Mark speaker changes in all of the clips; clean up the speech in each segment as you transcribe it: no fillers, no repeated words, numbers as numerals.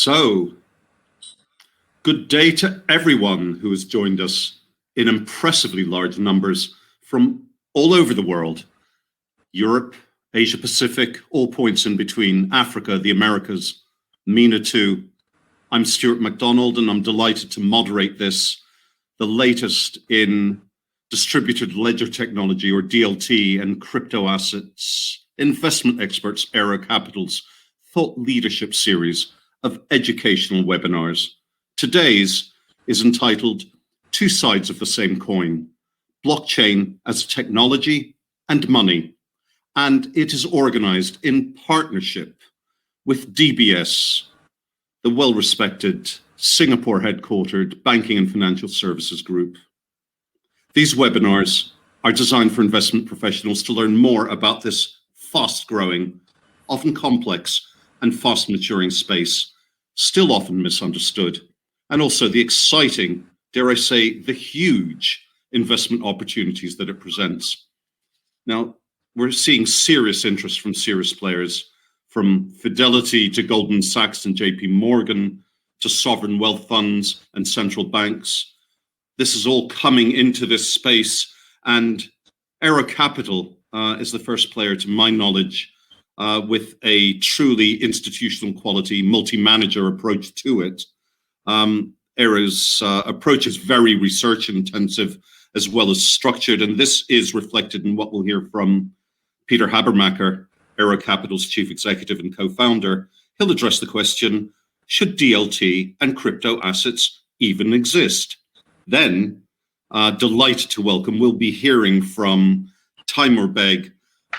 Speaker 1: So, good day to everyone who has joined us in impressively large numbers from all over the world. Europe, Asia Pacific, all points in between, Africa, the Americas, MENA too. I'm Stuart MacDonald and I'm delighted to moderate this, the latest in distributed ledger technology, or DLT, and crypto assets, investment experts Arrow Capital's thought leadership series of educational webinars. Today's is entitled Two Sides of the Same Coin, Blockchain as Technology and Money, and it is organized in partnership with DBS, the well-respected Singapore headquartered banking and financial services group. These webinars are designed for investment professionals to learn more about this fast-growing, often complex and fast-maturing space, still often misunderstood, and also the exciting, dare I say, the huge investment opportunities that it presents. Now, we're seeing serious interest from serious players, from Fidelity to Goldman Sachs and JP Morgan to sovereign wealth funds and central banks. This is all coming into this space, and Arrow Capital is the first player, to my knowledge, with a truly institutional quality multi-manager approach to it. Arrow's approach is very research intensive as well as structured, and this is reflected in what we'll hear from Peter Habermacher, Arrow Capital's chief executive and co-founder. He'll address the question, should DLT and crypto assets even exist? Then, delighted to welcome, we'll be hearing from Timur Beg,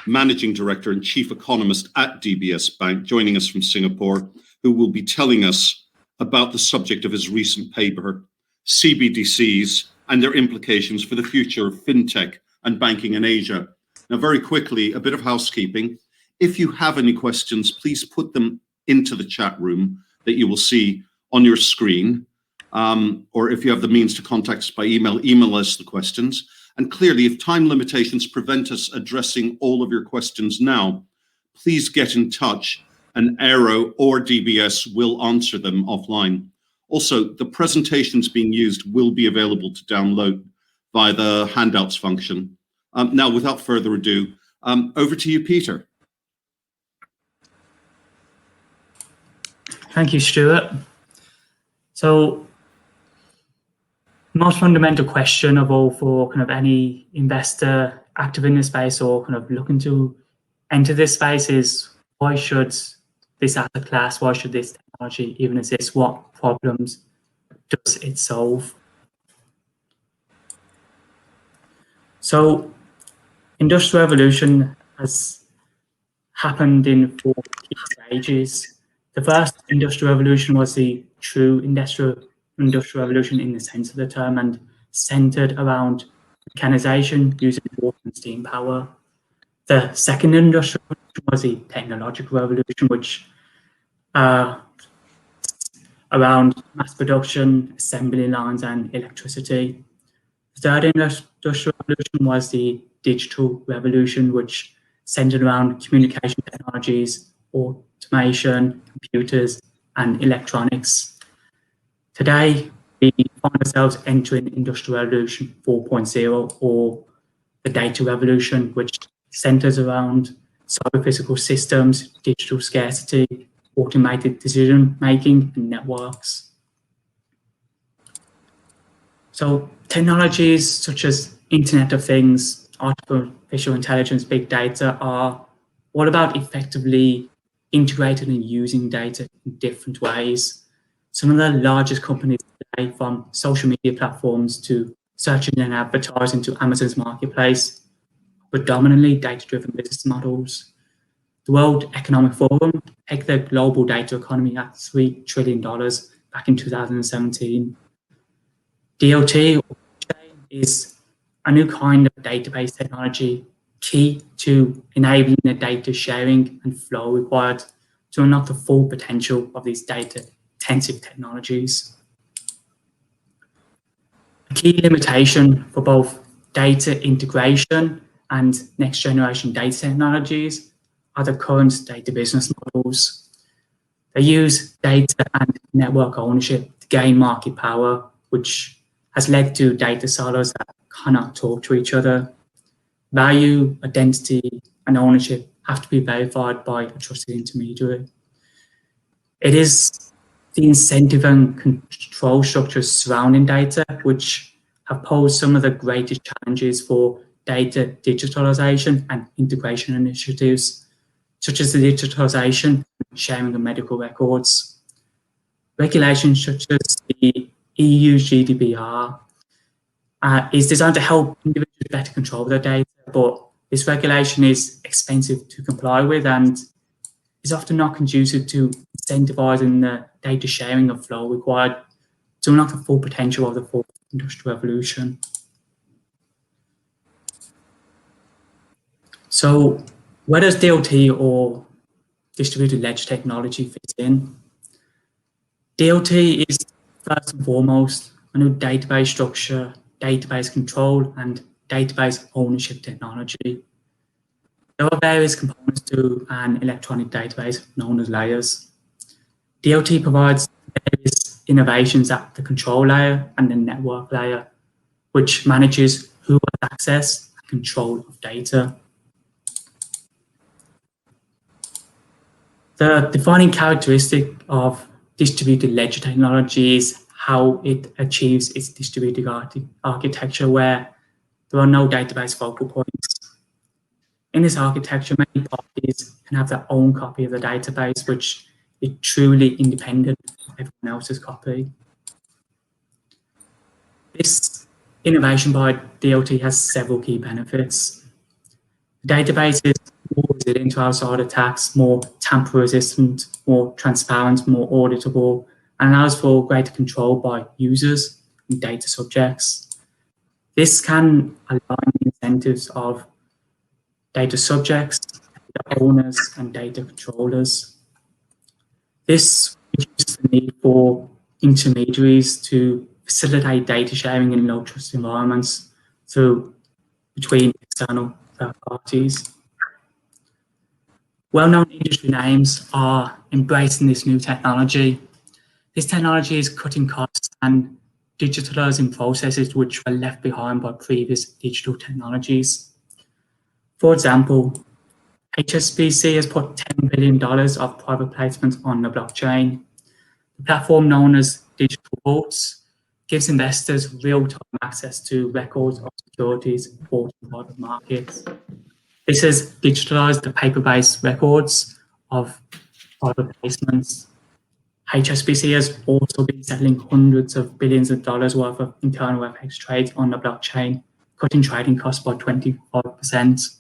Speaker 1: Managing Director and Chief Economist at DBS Bank, joining us from Singapore, who will be telling us about the subject of his recent paper, CBDCs and their implications for the future of fintech and banking in Asia. Now, very quickly, a bit of housekeeping. If you have any questions, please put them into the chat room that you will see on your screen. Or if you have the means to contact us by email, email us the questions. And clearly, if time limitations prevent us addressing all of your questions now, please get in touch and Arrow or DBS will answer them offline. Also, the presentations being used will be available to download via the handouts function. Now, without further ado, over to you, Peter.
Speaker 2: Thank you, Stuart. So, most fundamental question of all for kind of any investor active in this space or kind of looking to enter this space is, why should this asset class, why should this technology even exist? What problems does it solve? So, Industrial Revolution has happened in 4 key stages. The first Industrial Revolution was the true Industrial Revolution in the sense of the term, and centered around mechanization using water and steam power. The second Industrial Revolution was the Technological Revolution, which around mass production, assembly lines, and electricity. The third Industrial Revolution was the Digital Revolution, which centered around communication technologies, automation, computers, and electronics. Today, we find ourselves entering Industrial Revolution 4.0, or the Data Revolution, which centers around cyber-physical systems, digital scarcity, automated decision-making, and networks. So technologies such as Internet of Things, artificial intelligence, big data are all about effectively integrating and using data in different ways. Some of the largest companies today, from social media platforms to search engine advertising to Amazon's marketplace, predominantly data-driven business models. The World Economic Forum pegged the global data economy at $3 trillion back in 2017. DLT is a new kind of database technology, key to enabling the data sharing and flow required to unlock the full potential of these data-intensive technologies. A key limitation for both data integration and next-generation data technologies are the current data business models. They use data and network ownership to gain market power, which has led to data silos that cannot talk to each other. Value, identity, and ownership have to be verified by a trusted intermediary. It is the incentive and control structures surrounding data which have posed some of the greatest challenges for data digitalization and integration initiatives, such as the digitalization and sharing of medical records. Regulations such as the EU GDPR is designed to help individuals better control their data, but this regulation is expensive to comply with and is often not conducive to incentivizing the data sharing and flow required to unlock the full potential of the fourth industrial revolution. So, where does DLT or distributed ledger technology fit in? DLT is first and foremost a new database structure, database control, and database ownership technology. There are various components to an electronic database known as layers. DLT provides various innovations at the control layer and the network layer, which manages who has access and control of data. The defining characteristic of distributed ledger technology is how it achieves its distributed architecture where there are no database focal points. In this architecture, many parties can have their own copy of the database, which is truly independent of everyone else's copy. This innovation by DLT has several key benefits. The database is more resilient to outside attacks, more tamper-resistant, more transparent, more auditable, and allows for greater control by users and data subjects. This can align the incentives of data subjects, data owners, and data controllers. This reduces the need for intermediaries to facilitate data sharing in low-trust environments between external third parties. Well-known industry names are embracing this new technology. This technology is cutting costs and digitalizing processes which were left behind by previous digital technologies. For example, HSBC has put $10 billion of private placements on the blockchain. The platform known as Digital Vaults gives investors real-time access to records of securities bought in private markets. This has digitalized the paper-based records of private placements. HSBC has also been settling hundreds of billions of dollars worth of internal FX trades on the blockchain, cutting trading costs by 25%.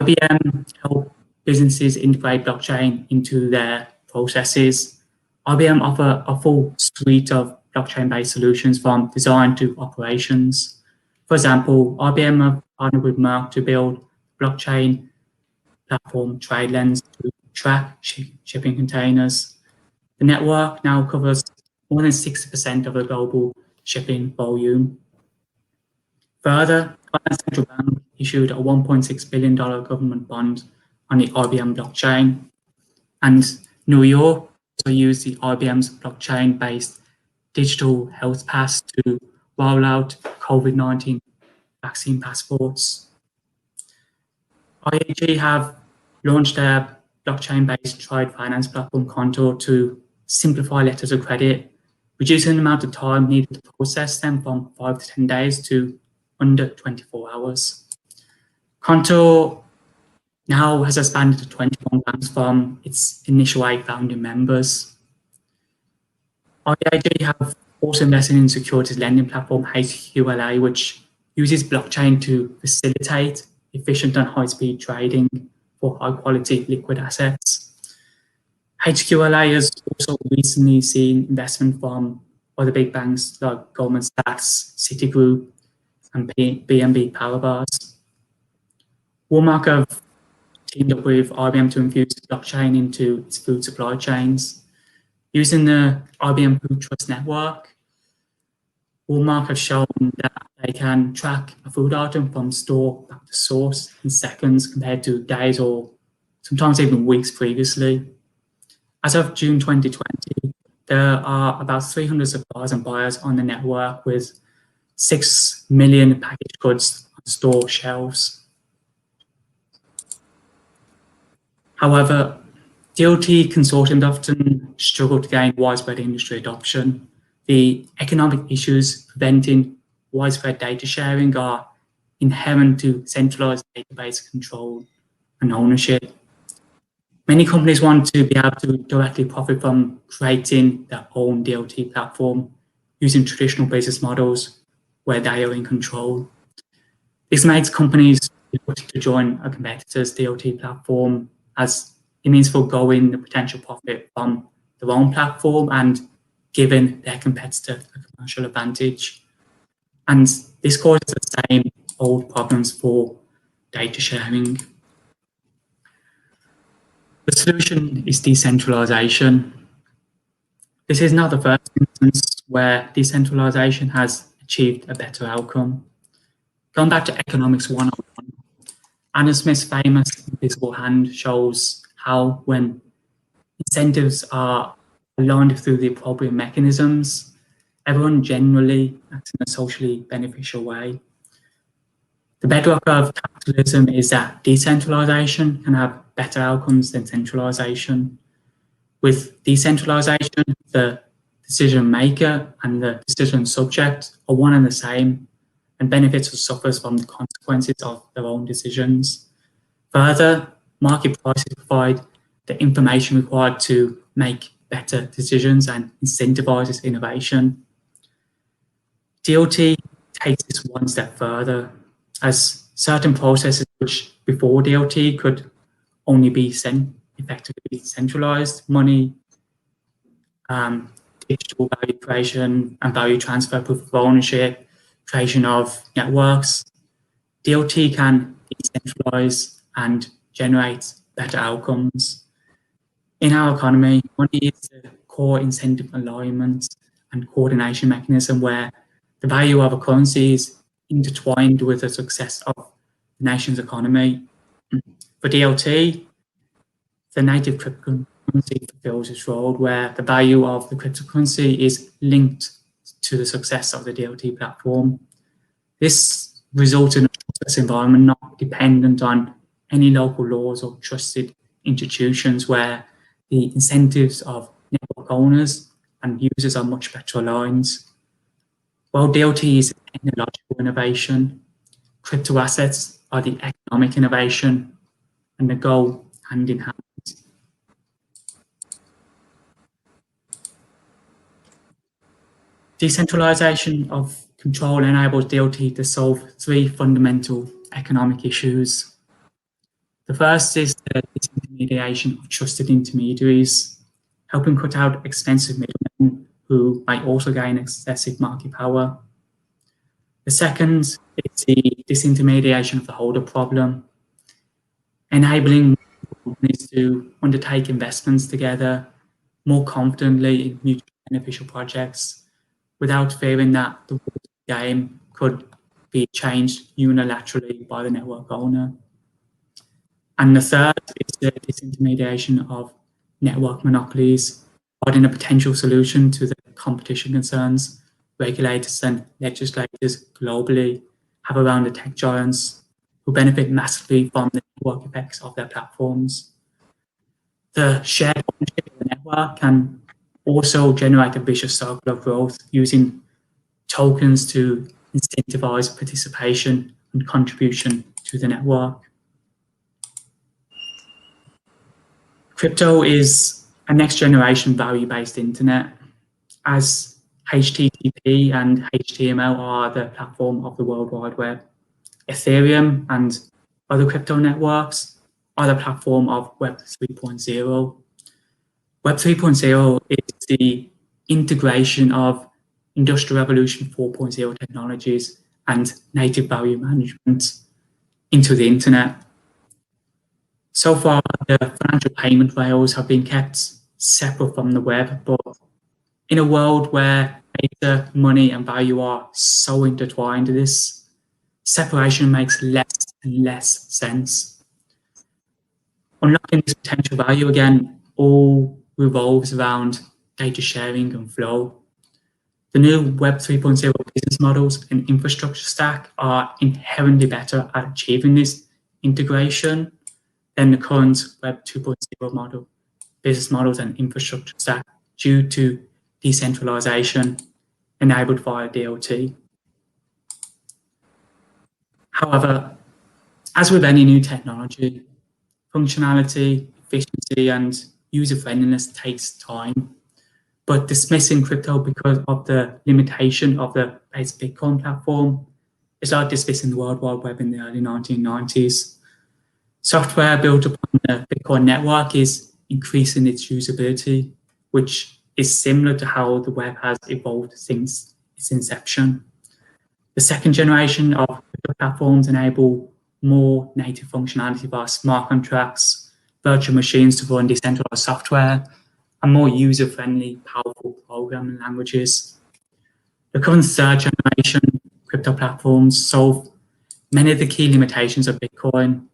Speaker 2: IBM helped businesses integrate blockchain into their processes. IBM offer a full suite of blockchain-based solutions from design to operations. For example, IBM have partnered with Merck to build blockchain platform TradeLens to track shipping containers. The network now covers more than 60% of the global shipping volume. Further, the Central Bank issued a $1.6 billion government bond on the IBM blockchain, and New York also used the IBM's blockchain-based digital health pass to roll out COVID-19 vaccine passports. IAG have launched their blockchain-based trade finance platform Contour to simplify letters of credit, reducing the amount of time needed to process them from 5 to 10 days to under 24 hours. Contour now has expanded to 21 banks from its initial 8 founding members. IAG have also invested in securities lending platform HQLA, which uses blockchain to facilitate efficient and high-speed trading for high-quality liquid assets. HQLA has also recently seen investment from other big banks like Goldman Sachs, Citigroup, and BNP Paribas. Walmart have teamed up with IBM to infuse blockchain into its food supply chains. Using the IBM Food Trust Network, Walmart have shown that they can track a food item from store back to source in seconds compared to days or sometimes even weeks previously. As of June 2020, there are about 300 suppliers and buyers on the network with 6 million packaged goods on store shelves. However, DLT consortiums often struggle to gain widespread industry adoption. The economic issues preventing widespread data sharing are inherent to centralized database control and ownership. Many companies want to be able to directly profit from creating their own DLT platform using traditional business models where they are in control. This makes companies reluctant to join a competitor's DLT platform, as it means foregoing the potential profit from their own platform and giving their competitor a commercial advantage. And this causes the same old problems for data sharing. The solution is decentralization. This is not the first instance where decentralization has achieved a better outcome. Going back to Economics 101, Adam Smith's famous invisible hand shows how when incentives are aligned through the appropriate mechanisms, everyone generally acts in a socially beneficial way. The bedrock of capitalism is that decentralization can have better outcomes than centralization. With decentralization, the decision maker and the decision subject are one and the same, and benefits or suffers from the consequences of their own decisions. Further, market prices provide the information required to make better decisions and incentivizes innovation. DLT takes this one step further, as certain processes which before DLT could only be effectively centralized, money, digital value creation and value transfer, proof of ownership, creation of networks. DLT can decentralize and generate better outcomes. In our economy, money is the core incentive alignment and coordination mechanism where the value of a currency is intertwined with the success of the nation's economy. For DLT, the native cryptocurrency fulfills its role where the value of the cryptocurrency is linked to the success of the DLT platform. This results in a trustless environment not dependent on any local laws or trusted institutions, where the incentives of network owners and users are much better aligned. While DLT is a technological innovation, crypto assets are the economic innovation, and they go hand in hand. Decentralization of control enables DLT to solve three fundamental economic issues. The first is the disintermediation of trusted intermediaries, helping cut out expensive middlemen who might also gain excessive market power. The second is the disintermediation of the holder problem, enabling companies to undertake investments together more confidently in mutually beneficial projects without fearing that the rules of the game could be changed unilaterally by the network owner. And the third is the disintermediation of network monopolies, providing a potential solution to the competition concerns regulators and legislators globally have around the tech giants who benefit massively from the network effects of their platforms. The shared ownership of the network can also generate a vicious cycle of growth using tokens to incentivize participation and contribution to the network. Crypto is a next generation value-based internet, as HTTP and HTML are the platform of the World Wide Web. Ethereum and other crypto networks are the platform of Web 3.0. Web 3.0 is the integration of Industrial Revolution 4.0 technologies and native value management into the internet. So far, the financial payment rails have been kept separate from the web, but in a world where data, money, and value are so intertwined, this separation makes less and less sense. Unlocking this potential value, again, all revolves around data sharing and flow. The new Web 3.0 business models and infrastructure stack are inherently better at achieving this integration than the current Web 2.0 business models and infrastructure stack due to decentralization enabled via DLT. However, as with any new technology, functionality, efficiency, and user-friendliness takes time. But dismissing crypto because of the limitation of the base Bitcoin platform is like dismissing the World Wide Web in the early 1990s. Software built upon the Bitcoin network is increasing its usability, which is similar to how the web has evolved since its inception. The second generation of crypto platforms enable more native functionality via smart contracts, virtual machines to run decentralized software, and more user-friendly, powerful programming languages. The current third generation crypto platforms solve many of the key limitations of Bitcoin.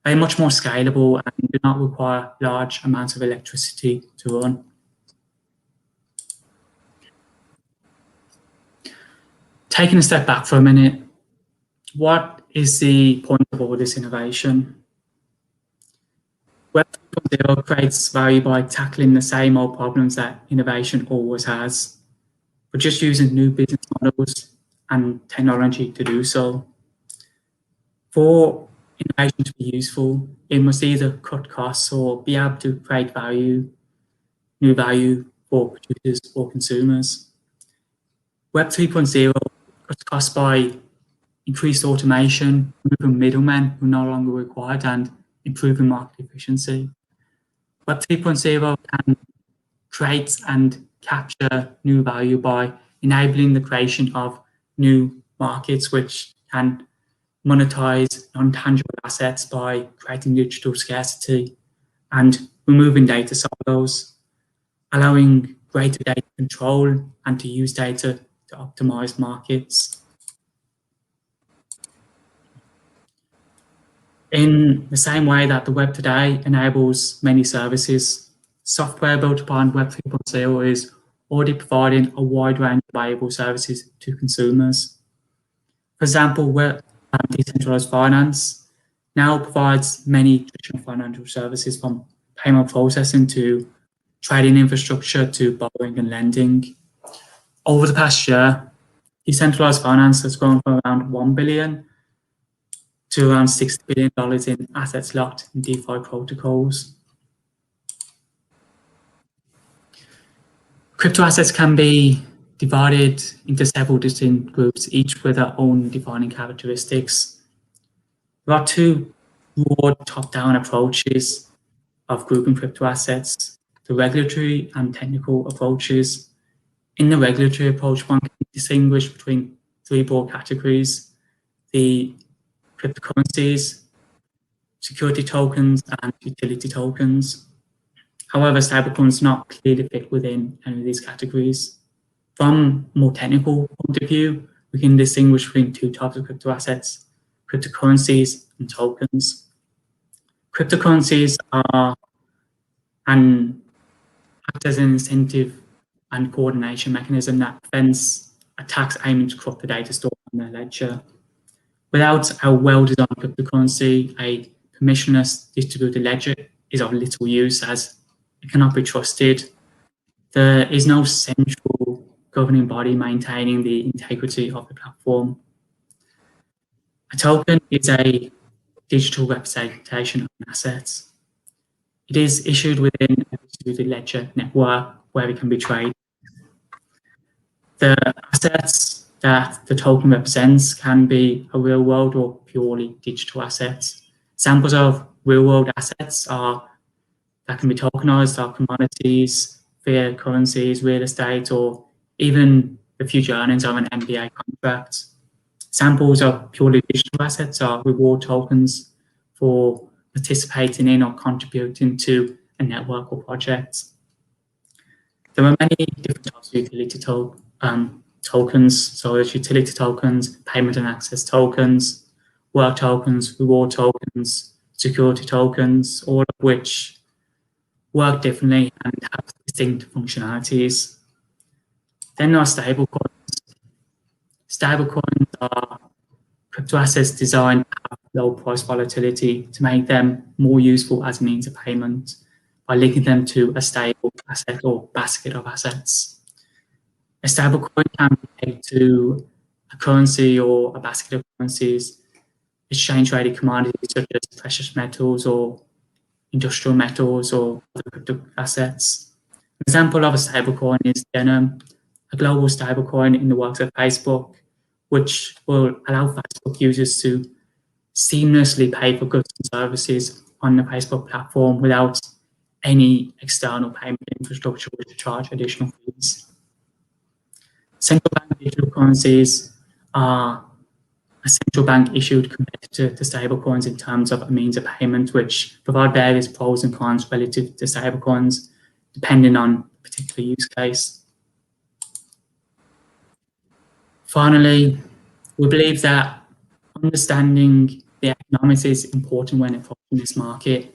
Speaker 2: They are much more scalable and do not require large amounts of electricity to run. Taking a step back for a minute, what is the point of all this innovation? Web 3.0 creates value by tackling the same old problems that innovation always has, but just using new business models and technology to do so. For innovation to be useful, it must either cut costs or be able to create value, new value for producers or consumers. Web 3.0 cuts costs by increased automation, removing middlemen who are no longer required, and improving market efficiency. Web 3.0 can create and capture new value by enabling the creation of new markets which can monetize non-tangible assets by creating digital scarcity and removing data silos, allowing greater data control and to use data to optimize markets. In the same way that the web today enables many services, software built upon Web 3.0 is already providing a wide range of valuable services to consumers. For example, decentralized finance now provides many traditional financial services from payment processing to trading infrastructure to borrowing and lending. Over the past year, decentralized finance has grown from around $1 billion to around $60 billion in assets locked in DeFi protocols. Crypto assets can be divided into several distinct groups, each with their own defining characteristics. There are two broad top-down approaches of grouping crypto assets, the regulatory and technical approaches. In the regulatory approach, one can distinguish between three broad categories: the cryptocurrencies, security tokens, and utility tokens. However, stablecoins do not clearly fit within any of these categories. From a more technical point of view, we can distinguish between two types of crypto assets: cryptocurrencies and tokens. Cryptocurrencies are act as an incentive and coordination mechanism that prevents attacks aiming to corrupt the data stored on their ledger. Without a well-designed cryptocurrency, a permissionless distributed ledger is of little use as it cannot be trusted. There is no central governing body maintaining the integrity of the platform. A token is a digital representation of an asset. It is issued within a distributed ledger network where it can be traded. The assets that the token represents can be a real world or purely digital assets. Examples of real world assets that can be tokenized are commodities, fiat currencies, real estate, or even the future earnings of an MBA contract. Examples of purely digital assets are reward tokens for participating in or contributing to a network or project. There are many different types of utility tokens. So there's utility tokens, payment and access tokens, work tokens, reward tokens, security tokens, all of which work differently and have distinct functionalities. Then there are stablecoins. Stablecoins are crypto assets designed to have low price volatility to make them more useful as a means of payment by linking them to a stable asset or basket of assets. A stablecoin can be pegged to a currency or a basket of currencies, exchange traded commodities such as precious metals or industrial metals or other crypto assets. An example of a stablecoin is Denim, a global stablecoin in the works of Facebook, which will allow Facebook users to seamlessly pay for goods and services on the Facebook platform without any external payment infrastructure which will charge additional fees. Central bank digital currencies are a central bank issued competitor to stablecoins in terms of a means of payment, which provide various pros and cons relative to stablecoins, depending on the particular use case. Finally, we believe that understanding the economics is important when approaching this market.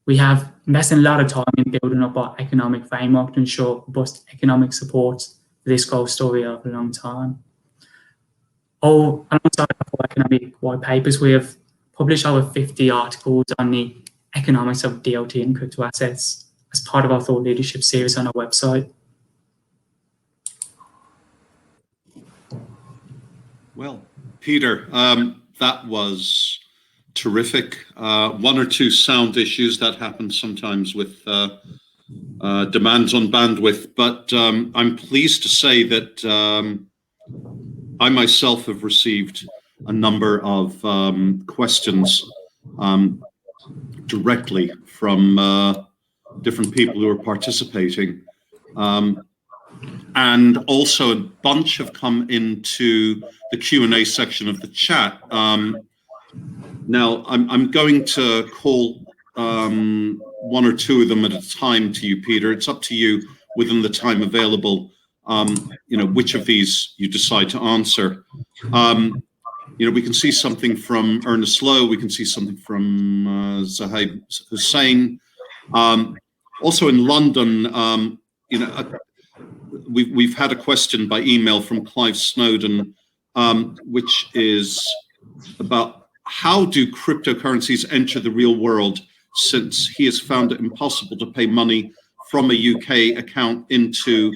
Speaker 2: We have invested a lot of time in building up our economic framework to ensure robust economic support for this growth story over a long time. Alongside our economic white papers, we have published over 50 articles on the economics of DLT and crypto assets as part of our thought leadership series on our website.
Speaker 1: Well, Peter, that was terrific. One or two sound issues that happen sometimes with demands on bandwidth, but I'm pleased to say that I myself have received a number of questions directly from different people who are participating. And also a bunch have come into the Q&A section of the chat. Now, I'm going to call one or two of them at a time to you, Peter. It's up to you within the time available, which of these you decide to answer. We can see something from Ernest Lowe. We can see something from Zahid Hussain. Also in London, we've had a question by email from Clive Snowden, which is about how do cryptocurrencies enter the real world, since he has found it impossible to pay money from a UK account into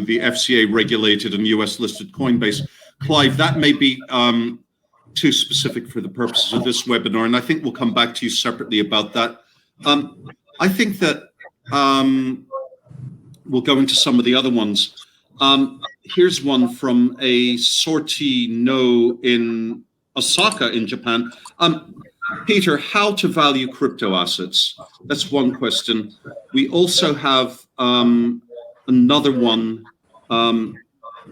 Speaker 1: the FCA regulated and US listed Coinbase. Clive, that may be too specific for the purposes of this webinar, and I think we'll come back to you separately about that. I think that we'll go into some of the other ones. Here's one from a Sorty No in Osaka in Japan. Peter, how to value crypto assets? That's one question. We also have another one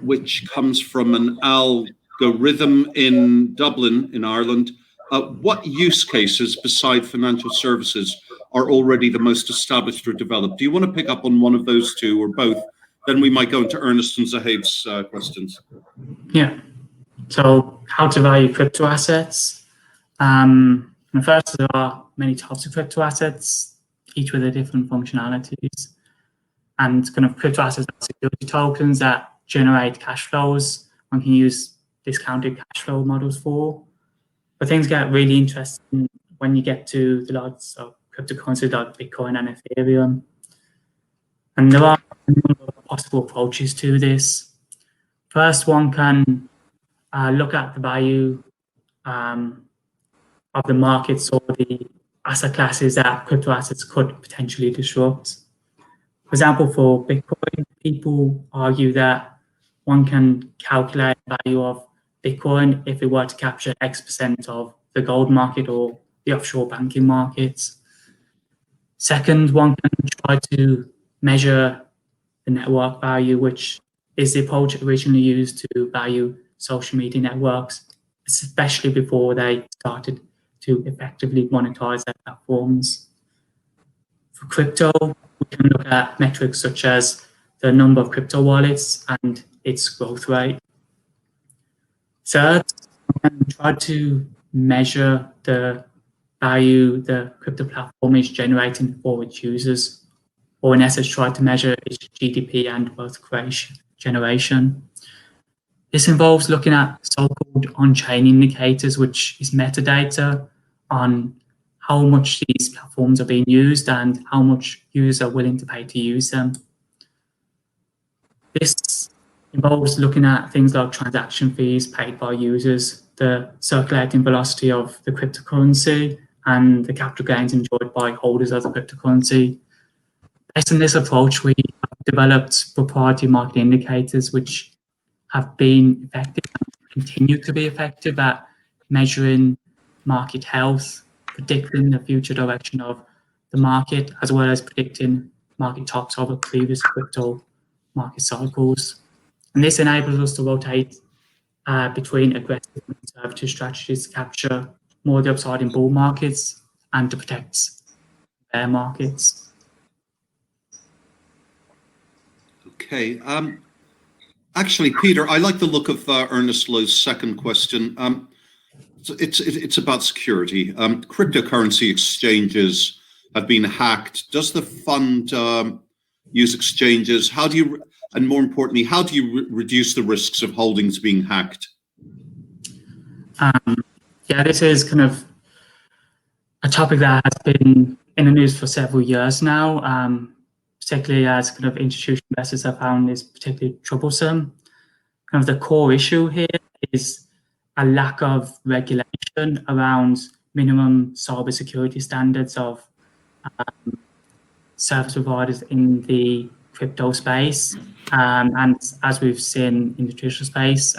Speaker 1: which comes from an algorithm in Dublin, in Ireland. What use cases beside financial services are already the most established or developed? Do you want to pick up on one of those two or both? Then we might go into Ernest and Zahid's questions.
Speaker 2: Yeah. So how to value crypto assets. And first, there are many types of crypto assets, each with their different functionalities. And kind of crypto assets are security tokens that generate cash flows. One can use discounted cash flow models for. But things get really interesting when you get to the likes of cryptocurrencies like Bitcoin and Ethereum. And there are a number of possible approaches to this. First, one can look at the value of the markets or the asset classes that crypto assets could potentially disrupt. For example, for Bitcoin, people argue that one can calculate the value of Bitcoin if it were to capture X% of the gold market or the offshore banking markets. Second, one can try to measure the network value, which is the approach originally used to value social media networks, especially before they started to effectively monetize their platforms. For crypto, we can look at metrics such as the number of crypto wallets and its growth rate. Third, we can try to measure the value the crypto platform is generating for its users, or in essence try to measure its GDP and wealth creation generation. This involves looking at so-called on-chain indicators, which is metadata on how much these platforms are being used and how much users are willing to pay to use them. This involves looking at things like transaction fees paid by users, the circulating velocity of the cryptocurrency, and the capital gains enjoyed by holders of the cryptocurrency. Based on this approach, we have developed proprietary market indicators which have been effective and continue to be effective at measuring market health, predicting the future direction of the market, as well as predicting market tops over previous crypto market cycles. And this enables us to rotate between aggressive and conservative strategies to capture more of the upside in bull markets and to protect bear markets.
Speaker 1: Okay. Actually, Peter, I like the look of Ernest Lowe's second question. It's about security. Cryptocurrency exchanges have been hacked. Does the fund use exchanges? How do you, and more importantly, how do you reduce the risks of holdings being hacked?
Speaker 2: Yeah, this is kind of a topic that has been in the news for several years now, particularly as kind of institutional investors have found is particularly troublesome. Kind of the core issue here is a lack of regulation around minimum cybersecurity standards of service providers in the crypto space. And as we've seen in the traditional space,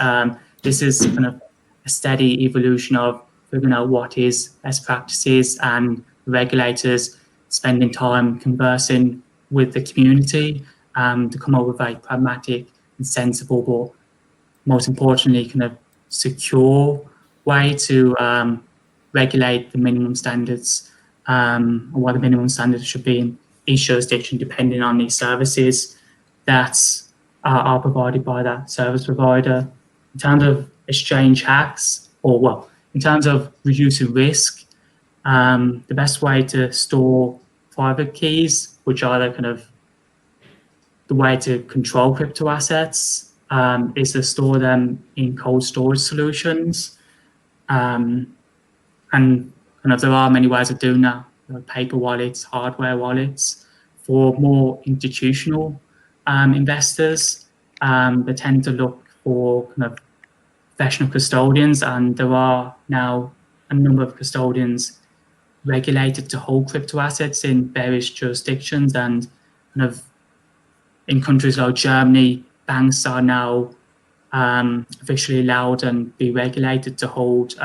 Speaker 2: this is kind of a steady evolution of figuring out what is best practices and regulators spending time conversing with the community to come up with a pragmatic and sensible, but most importantly, kind of secure way to regulate the minimum standards and what the minimum standards should be in each jurisdiction, depending on the services that are provided by that service provider. In terms of exchange hacks, or well, in terms of reducing risk, the best way to store private keys, which are the kind of the way to control crypto assets, is to store them in cold storage solutions. And kind of there are many ways of doing that, like paper wallets, hardware wallets. For more institutional investors, they tend to look for kind of professional custodians, and there are now a number of custodians regulated to hold crypto assets in various jurisdictions, and kind of in countries like Germany, banks are now officially allowed and be regulated to hold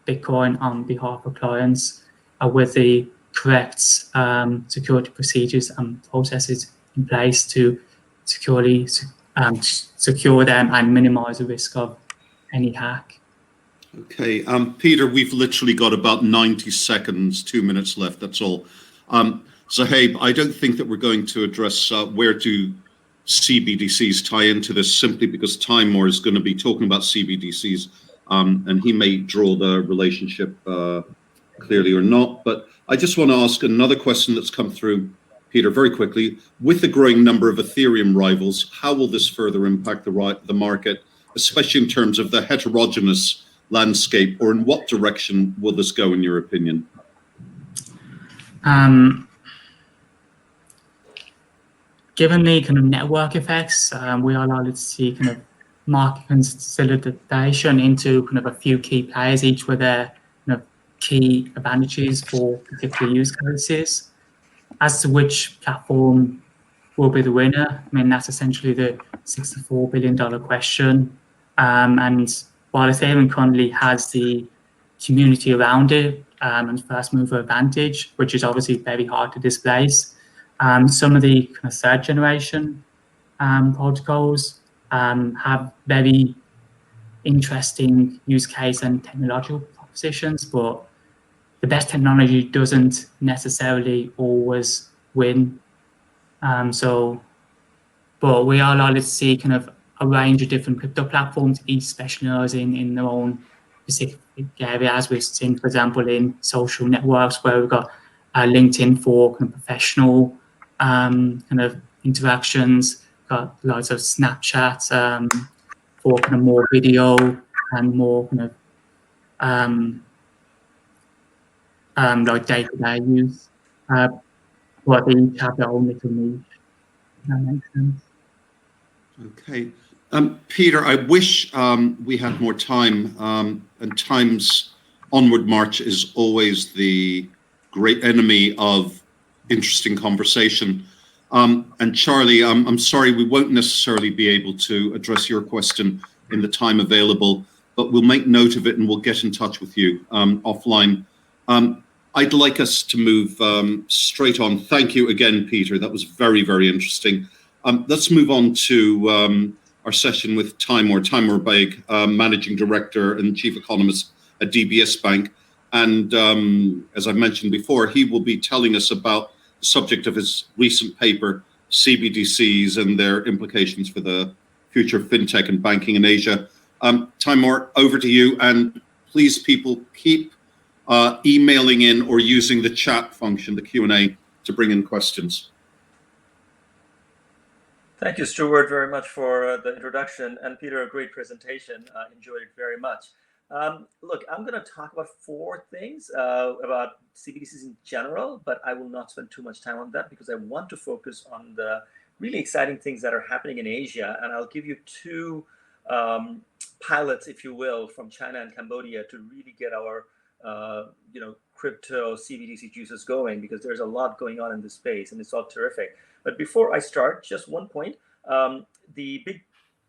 Speaker 2: Bitcoin on behalf of clients with the correct security procedures and processes in place to securely secure them and minimize the risk of any hack.
Speaker 1: Okay, Peter, we've literally got about 90 seconds, 2 minutes left, that's all. Zohaib, I don't think that we're going to address where do CBDCs tie into this, simply because Timur is going to be talking about CBDCs, and he may draw the relationship clearly or not. But I just want to ask another question that's come through, Peter, very quickly. With the growing number of Ethereum rivals, how will this further impact the market, especially in terms of the heterogeneous landscape, or in what direction will this go, in your opinion?
Speaker 2: Given the kind of network effects, we are likely to see kind of market consolidation into kind of a few key players, each with their kind of key advantages for particular use cases. As to which platform will be the winner, I mean, that's essentially the $64 billion question. And while Ethereum currently has the community around it and first mover advantage, which is obviously very hard to displace, some of the kind of third generation protocols have very interesting use case and technological propositions, but the best technology doesn't necessarily always win. But we are likely to see kind of a range of different crypto platforms, each specializing in their own specific areas. We've seen, for example, in social networks where we've got LinkedIn for kind of professional kind of interactions, got lots of Snapchat for kind of more video and more kind of like day-to-day use. But they each have their own little niche. If that makes sense.
Speaker 1: Okay. Peter, I wish we had more time, and time's onward march is always the great enemy of interesting conversation. And Charlie, I'm sorry, we won't necessarily be able to address your question in the time available, but we'll make note of it and we'll get in touch with you offline. I'd like us to move straight on. Thank you again, Peter. That was very, very interesting. Let's move on to our session with Timur Baig, Managing Director and Chief Economist at DBS Bank. And as I mentioned before, he will be telling us about the subject of his recent paper, CBDCs and their implications for the future of fintech and banking in Asia. Timur, over to you. And please, people, keep emailing in or using the chat function, the Q&A, to bring in questions.
Speaker 3: Thank you, Stuart, very much for the introduction. And Peter, a great presentation. Enjoyed it very much. Look, I'm going to talk about 4 things about CBDCs in general, but I will not spend too much time on that because I want to focus on the really exciting things that are happening in Asia. And I'll give you 2 pilots, if you will, from China and Cambodia to really get our crypto CBDC juices going, because there's a lot going on in this space and it's all terrific. But before I start, just one point. The big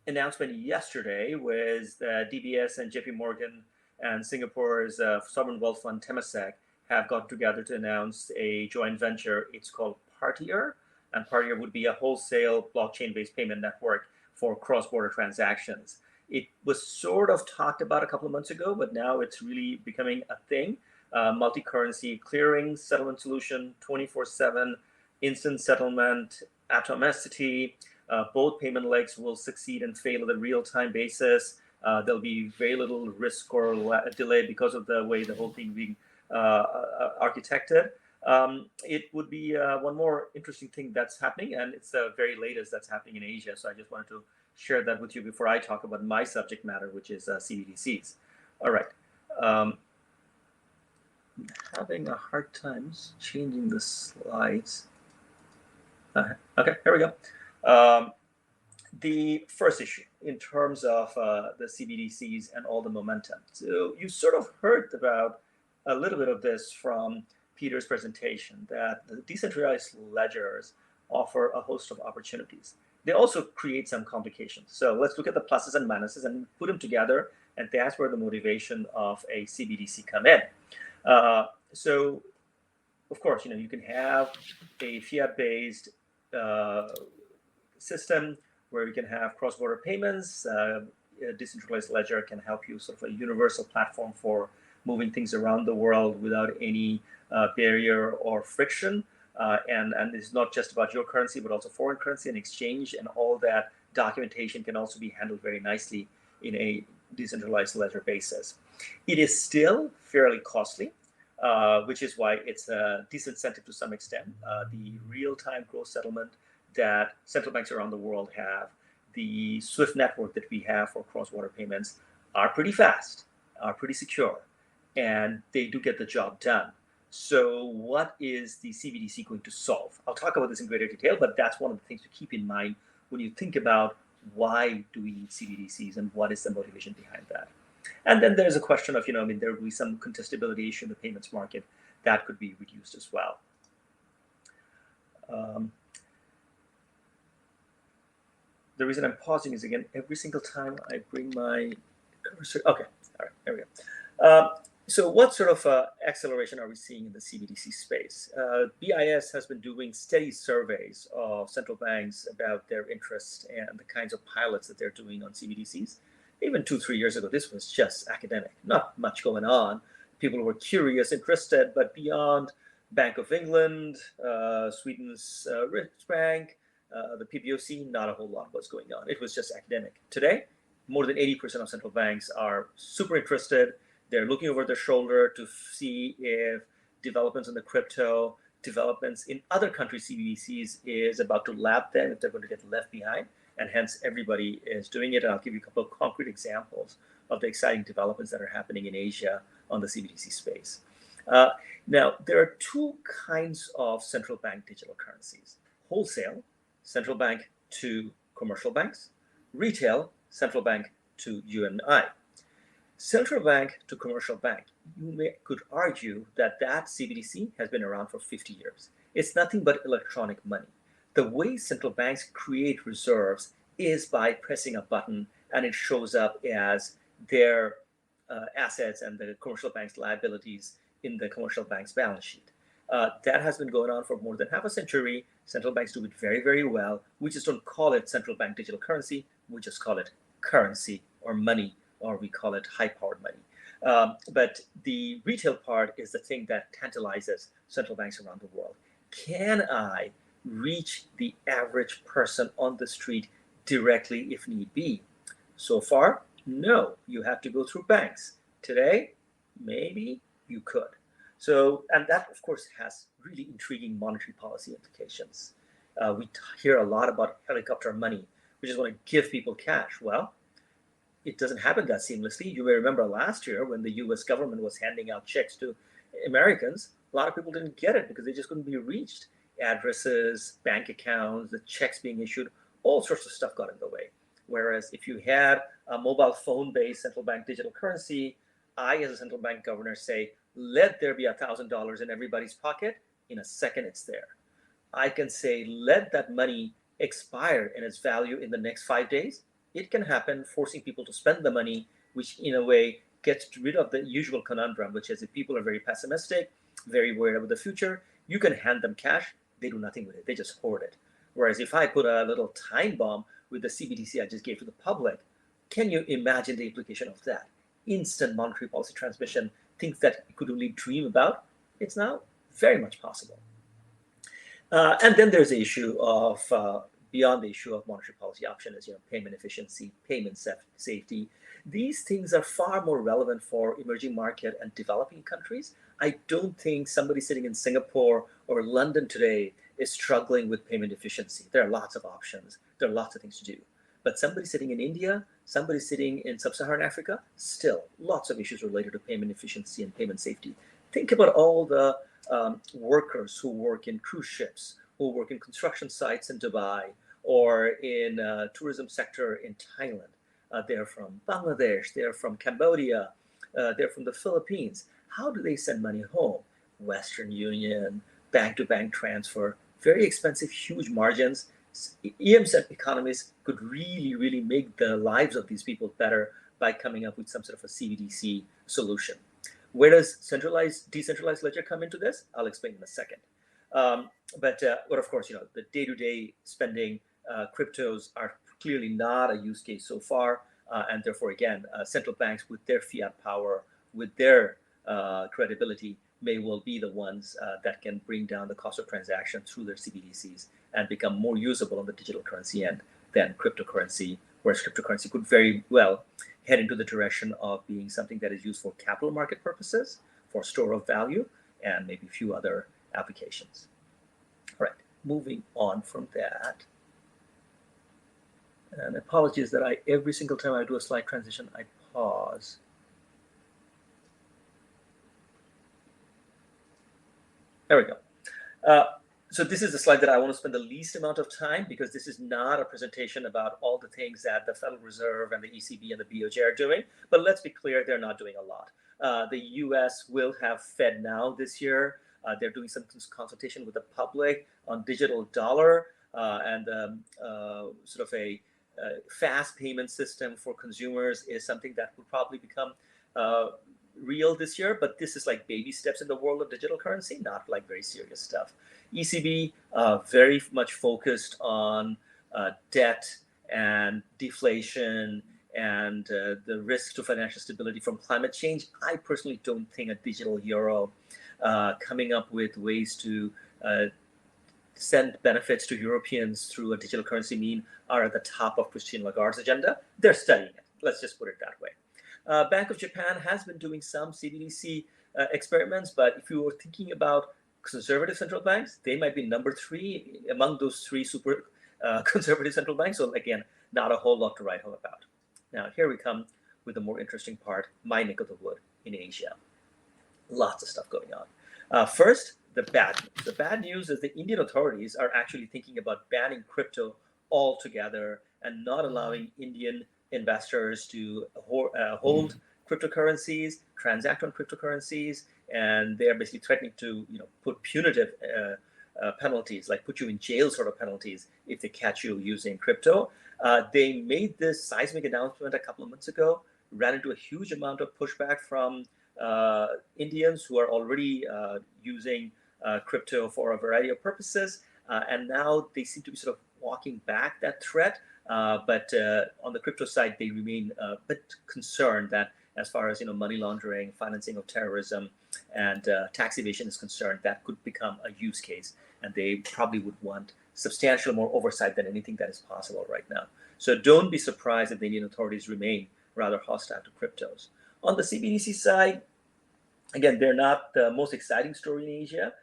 Speaker 3: announcement yesterday was that DBS and JP Morgan and Singapore's sovereign wealth fund Temasek have got together to announce a joint venture. It's called Partier, and Partier would be a wholesale blockchain-based payment network for cross-border transactions. It was sort of talked about a couple of months ago, but now it's really becoming a thing. Multi-currency clearing, settlement solution, 24/7, instant settlement, atomicity. Both payment legs will succeed and fail at a real-time basis. There'll be very little risk or delay because of the way the whole thing being architected. It would be one more interesting thing that's happening, and it's the very latest that's happening in Asia. So I just wanted to share that with you before I talk about my subject matter, which is CBDCs. All right. I'm having a hard time changing the slides. Okay, here we go. The first issue in terms of the CBDCs and all the momentum. So you sort of heard about a little bit of this from Peter's presentation, that the decentralized ledgers offer a host of opportunities. They also create some complications. So let's look at the pluses and minuses and put them together, and that's where the motivation of a CBDC come in. So, of course, you can have a fiat-based system where you can have cross-border payments. A decentralized ledger can help you sort of a universal platform for moving things around the world without any barrier or friction. And it's not just about your currency, but also foreign currency and exchange, and all that documentation can also be handled very nicely in a decentralized ledger basis. It is still fairly costly, which is why it's a disincentive to some extent. The real-time gross settlement that central banks around the world have, the SWIFT network that we have for cross-border payments, are pretty fast, are pretty secure, and they do get the job done. So what is the CBDC going to solve? I'll talk about this in greater detail, but that's one of the things to keep in mind when you think about why do we need CBDCs and what is the motivation behind that. And then there's a question of, there will be some contestability issue in the payments market that could be reduced as well. The reason I'm pausing is, again, every single time I bring my cursor. Okay, all right, there we go. So what sort of acceleration are we seeing in the CBDC space? BIS has been doing steady surveys of central banks about their interest and the kinds of pilots that they're doing on CBDCs. Even 2-3 years ago, this was just academic, not much going on. People were curious, interested, but beyond Bank of England, Sweden's Riksbank, the PBOC, not a whole lot was going on. It was just academic. Today, more than 80% of central banks are super interested. They're looking over their shoulder to see if developments in the crypto, developments in other countries' CBDCs is about to lap them, if they're going to get left behind, and hence everybody is doing it. And I'll give you a couple of concrete examples of the exciting developments that are happening in Asia on the CBDC space. Now, there are two kinds of central bank digital currencies: wholesale, central bank to commercial banks; retail, central bank to you and I. Central bank to commercial bank, could argue that CBDC has been around for 50 years. It's nothing but electronic money. The way central banks create reserves is by pressing a button and it shows up as their assets and the commercial bank's liabilities in the commercial bank's balance sheet. That has been going on for more than half a century. Central banks do it very, very well. We just don't call it central bank digital currency. We just call it currency or money, or we call it high-powered money. But the retail part is the thing that tantalizes central banks around the world. Can I reach the average person on the street directly if need be? So far, no. You have to go through banks. Today, maybe you could. So, and that, of course, has really intriguing monetary policy implications. We hear a lot about helicopter money. We just want to give people cash. Well, it doesn't happen that seamlessly. You may remember last year when the US government was handing out checks to Americans, a lot of people didn't get it because they just couldn't be reached. Addresses, bank accounts, the checks being issued, all sorts of stuff got in the way. Whereas if you had a mobile phone-based central bank digital currency, I, as a central bank governor, say, let there be $1,000 in everybody's pocket. In a second, it's there. I can say, let that money expire in its value in the next 5 days. It can happen, forcing people to spend the money, which in a way gets rid of the usual conundrum, which is if people are very pessimistic, very worried about the future, you can hand them cash, they do nothing with it, they just hoard it. Whereas if I put a little time bomb with the CBDC I just gave to the public, can you imagine the implication of that? Instant monetary policy transmission, things that you could only dream about, it's now very much possible. And then there's the issue of, beyond the issue of monetary policy option, is payment efficiency, payment safety. These things are far more relevant for emerging market and developing countries. I don't think somebody sitting in Singapore or London today is struggling with payment efficiency. There are lots of options. There are lots of things to do. But somebody sitting in India, somebody sitting in sub-Saharan Africa, still lots of issues related to payment efficiency and payment safety. Think about all the workers who work in cruise ships, who work in construction sites in Dubai, or in tourism sector in Thailand. They're from Bangladesh, they're from Cambodia, they're from the Philippines. How do they send money home? Western Union, bank-to-bank transfer, very expensive, huge margins. EM economists could really, really make the lives of these people better by coming up with some sort of a CBDC solution. Where does decentralized ledger come into this? I'll explain in a second. But of course, the day-to-day spending, cryptos are clearly not a use case so far. And therefore, again, central banks with their fiat power, with their credibility, may well be the ones that can bring down the cost of transaction through their CBDCs and become more usable on the digital currency end than cryptocurrency, whereas cryptocurrency could very well head into the direction of being something that is used for capital market purposes, for store of value, and maybe a few other applications. All right, moving on from that. And apologies that every single time I do a slide transition, I pause. There we go. So this is the slide that I want to spend the least amount of time, because this is not a presentation about all the things that the Federal Reserve and the ECB and the BOJ are doing. But let's be clear, they're not doing a lot. The US will have Fed Now this year. They're doing some consultation with the public on digital dollar and sort of a fast payment system for consumers is something that will probably become real this year, but this is like baby steps in the world of digital currency, not like very serious stuff. ECB very much focused on debt and deflation and the risk to financial stability from climate change. I personally don't think a digital euro coming up with ways to send benefits to Europeans through a digital currency mean are at the top of Christine Lagarde's agenda. They're studying it. Let's just put it that way. Bank of Japan has been doing some CBDC experiments, but if you were thinking about conservative central banks, they might be number 3 among those 3 super conservative central banks. So again, not a whole lot to write home about. Now, here we come with the more interesting part, my neck of the wood in Asia. Lots of stuff going on. First, the bad news. The bad news is the Indian authorities are actually thinking about banning crypto altogether and not allowing Indian investors to hold cryptocurrencies, transact on cryptocurrencies, and they are basically threatening to put punitive penalties, like put you in jail sort of penalties if they catch you using crypto. They made this seismic announcement a couple of months ago, ran into a huge amount of pushback from Indians who are already using crypto for a variety of purposes, and now they seem to be sort of walking back that threat. But on the crypto side, they remain a bit concerned that as far as money laundering, financing of terrorism, and tax evasion is concerned, that could become a use case, and they probably would want substantial more oversight than anything that is possible right now. So don't be surprised if the Indian authorities remain rather hostile to cryptos. On the CBDC side, again, they're not the most exciting story in Asia.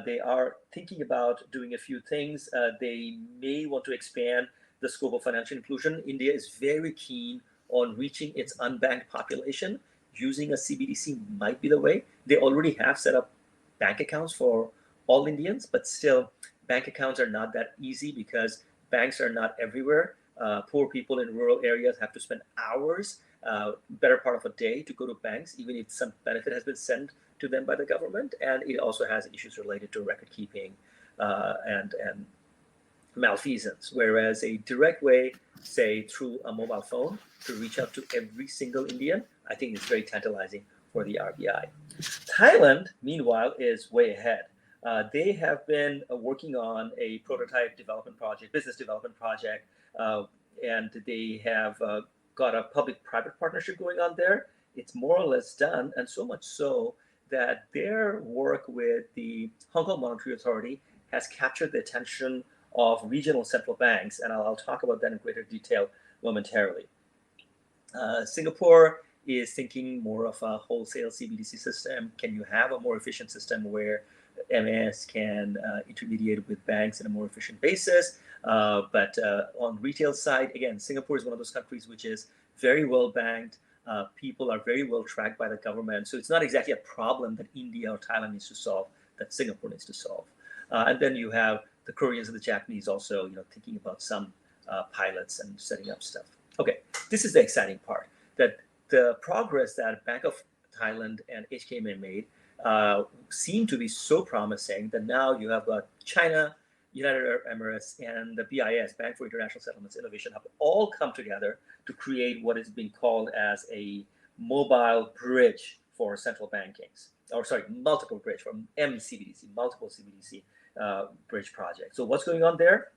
Speaker 3: They are thinking about doing a few things. They may want to expand the scope of financial inclusion. India is very keen on reaching its unbanked population. Using a CBDC might be the way. They already have set up bank accounts for all Indians, but still, bank accounts are not that easy because banks are not everywhere. Poor people in rural areas have to spend hours, better part of a day, to go to banks, even if some benefit has been sent to them by the government. And it also has issues related to record keeping and malfeasance. Whereas a direct way, say through a mobile phone, to reach out to every single Indian, I think is very tantalizing for the RBI. Thailand, meanwhile, is way ahead. They have been working on a prototype development project, business development project, and they have got a public-private partnership going on there. It's more or less done, and so much so that their work with the Hong Kong Monetary Authority has captured the attention of regional central banks, and I'll talk about that in greater detail momentarily. Singapore is thinking more of a wholesale CBDC system. Can you have a more efficient system where MAS can intermediate with banks in a more efficient basis? But on retail side, again, Singapore is one of those countries which is very well banked. People are very well tracked by the government. So it's not exactly a problem that India or Thailand needs to solve, that Singapore needs to solve. And then you have the Koreans and the Japanese also, thinking about some pilots and setting up stuff. Okay, this is the exciting part, that the progress that Bank of Thailand and HKMA made seem to be so promising that now you have got China, United Arab Emirates, and the BIS, Bank for International Settlements Innovation Hub, all come together to create what is being called as a mobile bridge for central bankings, multiple bridge for MCBDC, multiple CBDC bridge project. So what's going on there?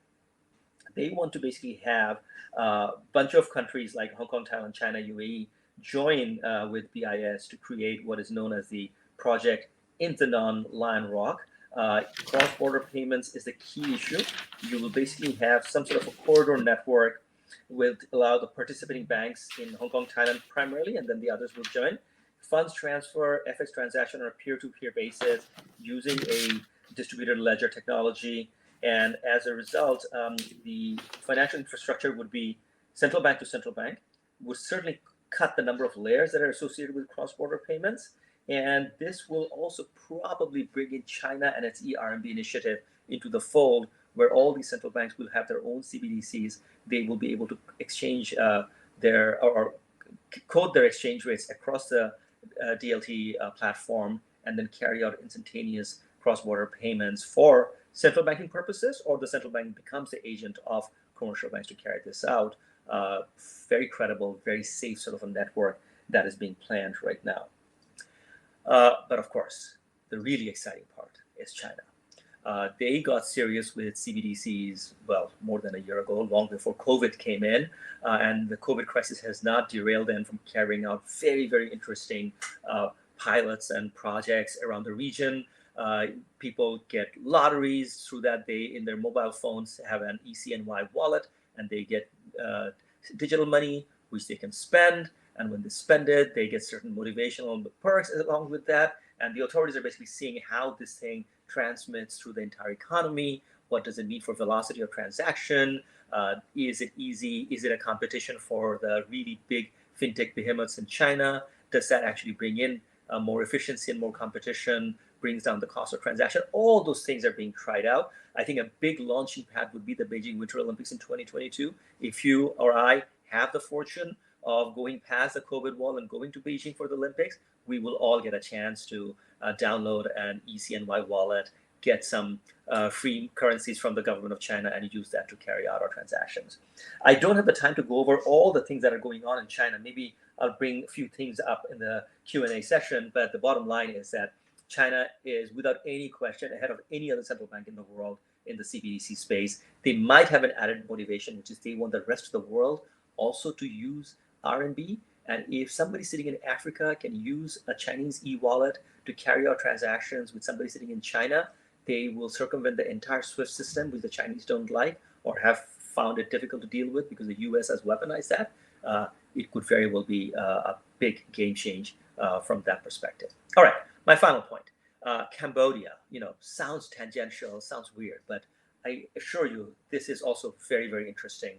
Speaker 3: They want to basically have a bunch of countries like Hong Kong, Thailand, China, UAE join with BIS to create what is known as the Project Intanon Lion Rock. Cross-border payments is the key issue. You will basically have some sort of a corridor network will allow the participating banks in Hong Kong, Thailand primarily, and then the others will join. Funds transfer, FX transaction on a peer-to-peer basis using a distributed ledger technology. And as a result, the financial infrastructure would be central bank to central bank, would certainly cut the number of layers that are associated with cross-border payments. And this will also probably bring in China and its eRMB initiative into the fold, where all these central banks will have their own CBDCs. They will be able to exchange or code their exchange rates across the DLT platform, and then carry out instantaneous cross-border payments for central banking purposes, or the central bank becomes the agent of commercial banks to carry this out. Very credible, very safe sort of a network that is being planned right now. But of course, the really exciting part is China. They got serious with CBDCs, well, more than a year ago, long before COVID came in. And the COVID crisis has not derailed them from carrying out very, very interesting pilots and projects around the region. People get lotteries through that. They, in their mobile phones, have an ECNY wallet, and they get digital money, which they can spend. And when they spend it, they get certain motivational perks along with that. And the authorities are basically seeing how this thing transmits through the entire economy. What does it mean for velocity of transaction? Is it easy? Is it a competition for the really big fintech behemoths in China? Does that actually bring in more efficiency and more competition, brings down the cost of transaction? All those things are being tried out. I think a big launching pad would be the Beijing Winter Olympics in 2022. If you or I have the fortune of going past the COVID wall and going to Beijing for the Olympics, we will all get a chance to download an ECNY wallet, get some free currencies from the government of China, and use that to carry out our transactions. I don't have the time to go over all the things that are going on in China. Maybe I'll bring a few things up in the Q&A session, but the bottom line is that China is, without any question, ahead of any other central bank in the world in the CBDC space. They might have an added motivation, which is they want the rest of the world also to use RMB. And if somebody sitting in Africa can use a Chinese e-wallet to carry out transactions with somebody sitting in China, they will circumvent the entire SWIFT system, which the Chinese don't like or have found it difficult to deal with because the US has weaponized that. It could very well be a big game change from that perspective. All right, my final point. Cambodia, sounds tangential, sounds weird, but I assure you this is also very, very interesting.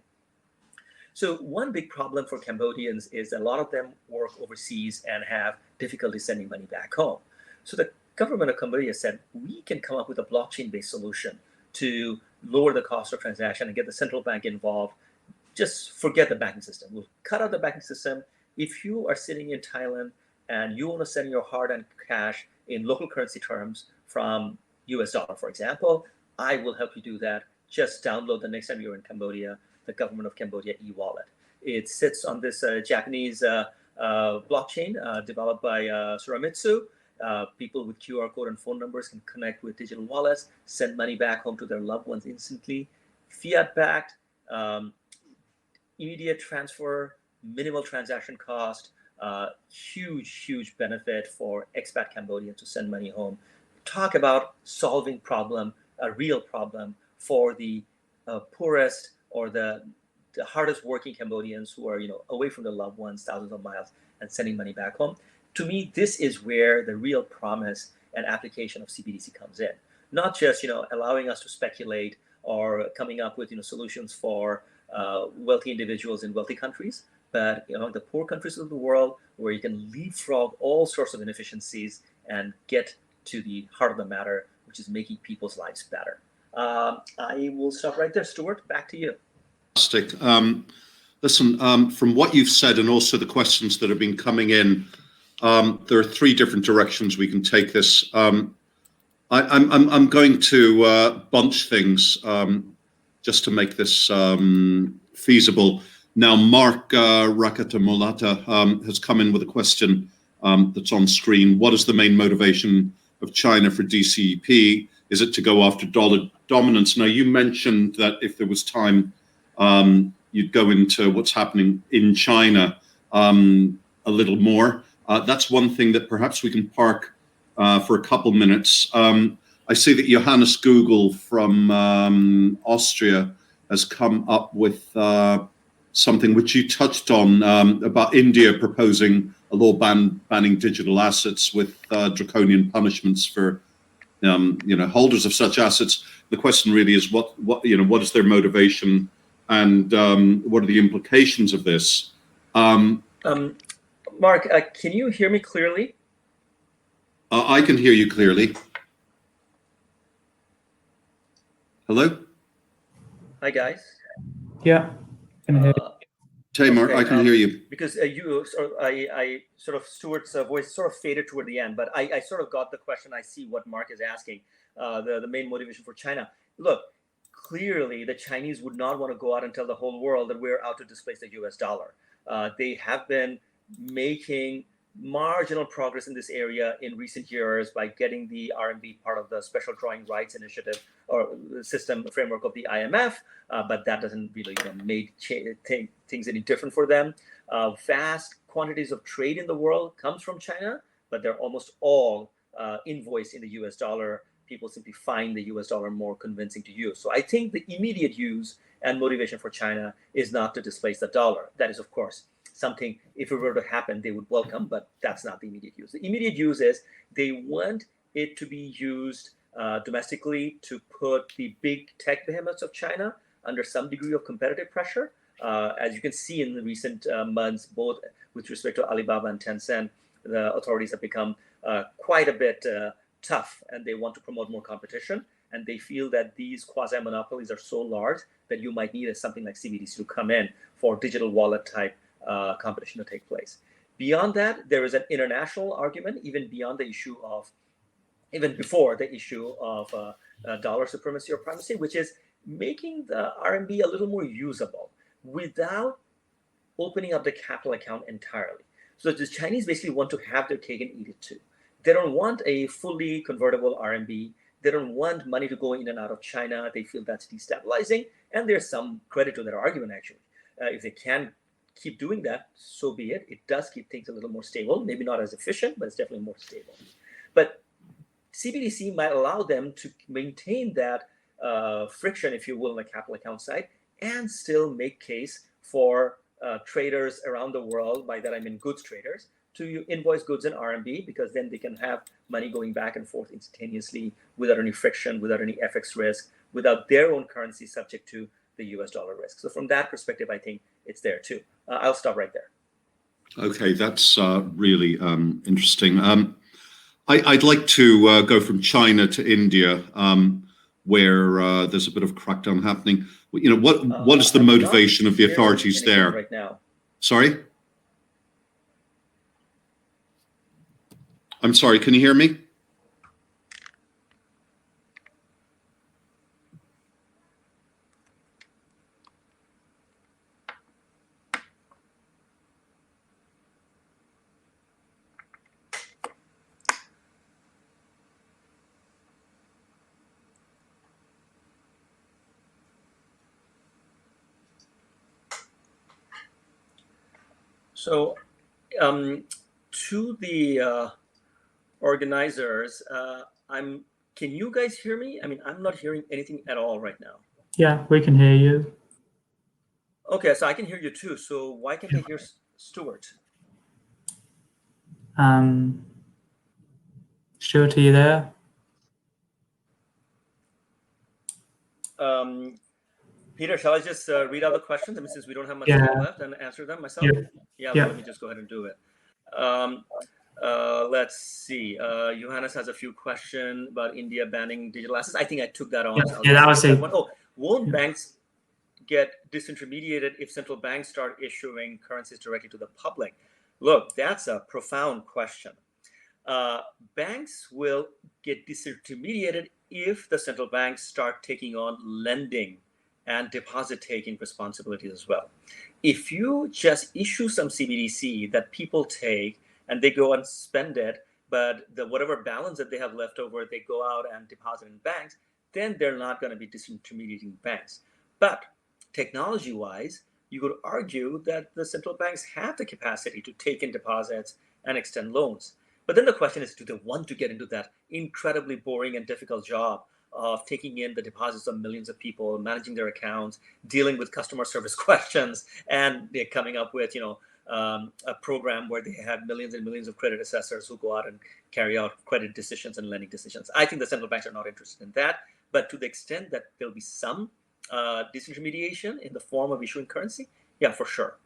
Speaker 3: So one big problem for Cambodians is a lot of them work overseas and have difficulty sending money back home. So the government of Cambodia said, we can come up with a blockchain-based solution to lower the cost of transaction and get the central bank involved. Just forget the banking system. We'll cut out the banking system. If you are sitting in Thailand and you want to send your hard-earned cash in local currency terms from US dollar, for example, I will help you do that. Just download the next time you're in Cambodia, the government of Cambodia e-wallet. It sits on this Japanese blockchain developed by Suramitsu. People with QR code and phone numbers can connect with digital wallets, send money back home to their loved ones instantly. Fiat-backed, immediate transfer, minimal transaction cost, huge benefit for expat Cambodians to send money home. Talk about solving problem, a real problem for the poorest or the hardest working Cambodians who are away from their loved ones thousands of miles and sending money back home. To me, this is where the real promise and application of CBDC comes in. Not just allowing us to speculate or coming up with solutions for wealthy individuals in wealthy countries, but the poor countries of the world where you can leapfrog all sorts of inefficiencies and get to the heart of the matter, which is making people's lives better. I will stop right there. Stuart, back to you.
Speaker 1: Fantastic. Listen, from what you've said and also the questions that have been coming in, there are three different directions we can take this. I'm going to bunch things just to make this feasible. Now, Mark Rakatamolata has come in with a question that's on screen. What is the main motivation of China for DCEP? Is it to go after dollar dominance? Now, you mentioned that if there was time, you'd go into what's happening in China a little more. That's one thing that perhaps we can park for a couple minutes. I see that Johannes Google from Austria has come up with something which you touched on about India proposing a law banning digital assets with draconian punishments for holders of such assets. The question really is what is their motivation and what are the implications of this?
Speaker 3: Mark, can you hear me clearly?
Speaker 1: I can hear you clearly. Hello?
Speaker 3: Hi, guys.
Speaker 2: Yeah, can hear you.
Speaker 1: Tamar, I can hear you.
Speaker 3: Because I sort of Stuart's voice sort of faded toward the end, but I sort of got the question. I see what Mark is asking. The main motivation for China. Look, clearly the Chinese would not want to go out and tell the whole world that we're out to displace the US dollar. They have been making marginal progress in this area in recent years by getting the RMB part of the special drawing rights initiative or system framework of the IMF, but that doesn't really make things any different for them. Vast quantities of trade in the world comes from China, but they're almost all invoiced in the US dollar. People simply find the US dollar more convincing to use. So I think the immediate use and motivation for China is not to displace the dollar. That is, of course, something, if it were to happen, they would welcome, but that's not the immediate use. The immediate use is they want it to be used domestically to put the big tech behemoths of China under some degree of competitive pressure. As you can see in the recent months, both with respect to Alibaba and Tencent, the authorities have become quite a bit tough, and they want to promote more competition. And they feel that these quasi-monopolies are so large that you might need something like CBDC to come in for digital wallet type competition to take place. Beyond that, there is an international argument, even beyond the issue of, even before the issue of dollar supremacy or primacy, which is making the RMB a little more usable without opening up the capital account entirely. So the Chinese basically want to have their cake and eat it too. They don't want a fully convertible RMB. They don't want money to go in and out of China. They feel that's destabilizing. And there's some credit to their argument, actually. If they can keep doing that, so be it. It does keep things a little more stable. Maybe not as efficient, but it's definitely more stable. But CBDC might allow them to maintain that friction, if you will, on the capital account side, and still make case for traders around the world, by that I mean goods traders, to invoice goods in RMB, because then they can have money going back and forth instantaneously without any friction, without any FX risk, without their own currency subject to the US dollar risk. So from that perspective, I think it's there too. I'll stop right there.
Speaker 1: Okay, that's really interesting. I'd like to go from China to India, where there's a bit of crackdown happening. You know, what is the motivation of the authorities there
Speaker 3: right now?
Speaker 1: Sorry? I'm sorry, can you hear me?
Speaker 3: So, to the organizers, can you guys hear me? I mean, I'm not hearing anything at all right now.
Speaker 2: Yeah, we can hear you.
Speaker 3: Okay, so I can hear you too. So why can't I hear Stuart?
Speaker 2: Stuart, are you there?
Speaker 3: Peter, shall I just read out the questions? I mean, since we don't have much time left, and answer them myself? Yeah, let me just go ahead and do it. Let's see. Johannes has a few questions about India banning digital assets. I think I took that on.
Speaker 2: Yeah, that was it.
Speaker 3: Oh, won't banks get disintermediated if central banks start issuing currencies directly to the public? Look, that's a profound question. Banks will get disintermediated if the central banks start taking on lending and deposit taking responsibilities as well. If you just issue some CBDC that people take and they go and spend it, but whatever balance that they have left over, they go out and deposit in banks, then they're not going to be disintermediating banks. But technology-wise, you could argue that the central banks have the capacity to take in deposits and extend loans. But then the question is, do they want to get into that incredibly boring and difficult job of taking in the deposits of millions of people, managing their accounts, dealing with customer service questions, and they're coming up with, a program where they have millions and millions of credit assessors who go out and carry out credit decisions and lending decisions. I think the central banks are not interested in that. But to the extent that there'll be some disintermediation in the form of issuing currency, yeah, for sure.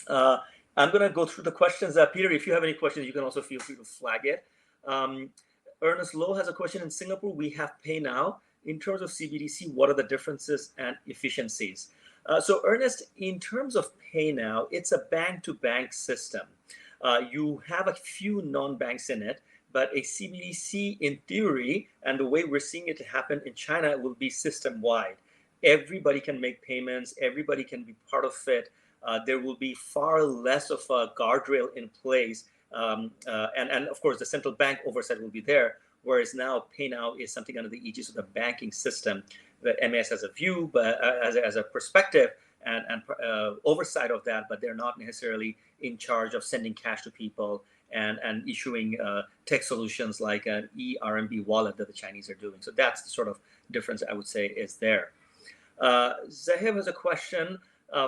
Speaker 3: I'm going to go through the questions. Peter, if you have any questions, you can also feel free to flag it. Ernest Lowe has a question. In Singapore, we have Pay Now. In terms of CBDC, what are the differences and efficiencies? So Ernest, in terms of Pay Now, it's a bank-to-bank system. You have a few non-banks in it, but a CBDC in theory, and the way we're seeing it happen in China, will be system-wide. Everybody can make payments. Everybody can be part of it. There will be far less of a guardrail in place. And of course, the central bank oversight will be there, whereas now Pay Now is something under the aegis of the banking system. The MAS has a view, but as a perspective and oversight of that, but they're not necessarily in charge of sending cash to people and issuing tech solutions like an eRMB wallet that the Chinese are doing. So that's the sort of difference I would say is there. Zahib has a question.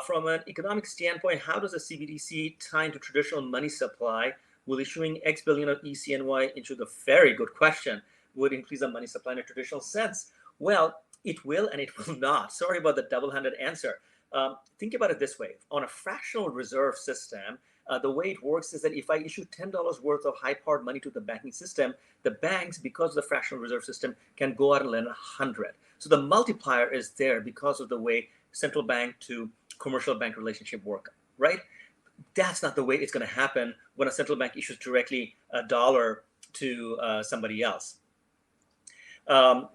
Speaker 3: From an economic standpoint, how does a CBDC tie into traditional money supply? Will issuing X billion of ECNY into the very good question would increase the money supply in a traditional sense? Well, it will and it will not. Sorry about the double-handed answer. Think about it this way. On a fractional reserve system, the way it works is that if I issue $10 worth of high-powered money to the banking system, the banks, because of the fractional reserve system, can go out and lend 100. So the multiplier is there because of the way central bank to commercial bank relationship work, right? That's not the way it's going to happen when a central bank issues directly a dollar to somebody else. Can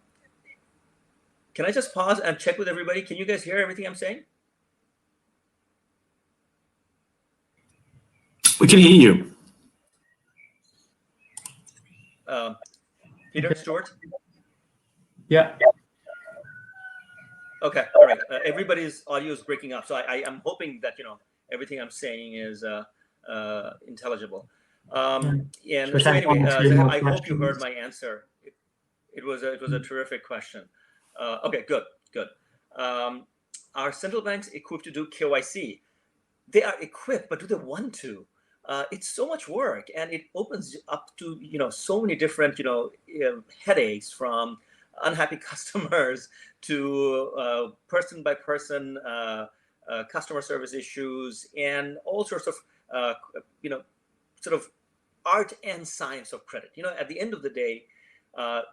Speaker 3: I just pause and check with everybody? Can you guys hear everything I'm saying?
Speaker 4: We can hear you.
Speaker 3: Peter, Stuart?
Speaker 2: Yeah.
Speaker 3: Okay, all right. Everybody's audio is breaking up, so I am hoping that everything I'm saying is intelligible. And so anyway, Zahab, I hope you heard my answer. It was a terrific question. Okay, good. Are central banks equipped to do KYC? They are equipped, but do they want to? It's so much work, and it opens up to so many different headaches, from unhappy customers to person by person customer service issues, and all sorts of sort of art and science of credit. At the end of the day,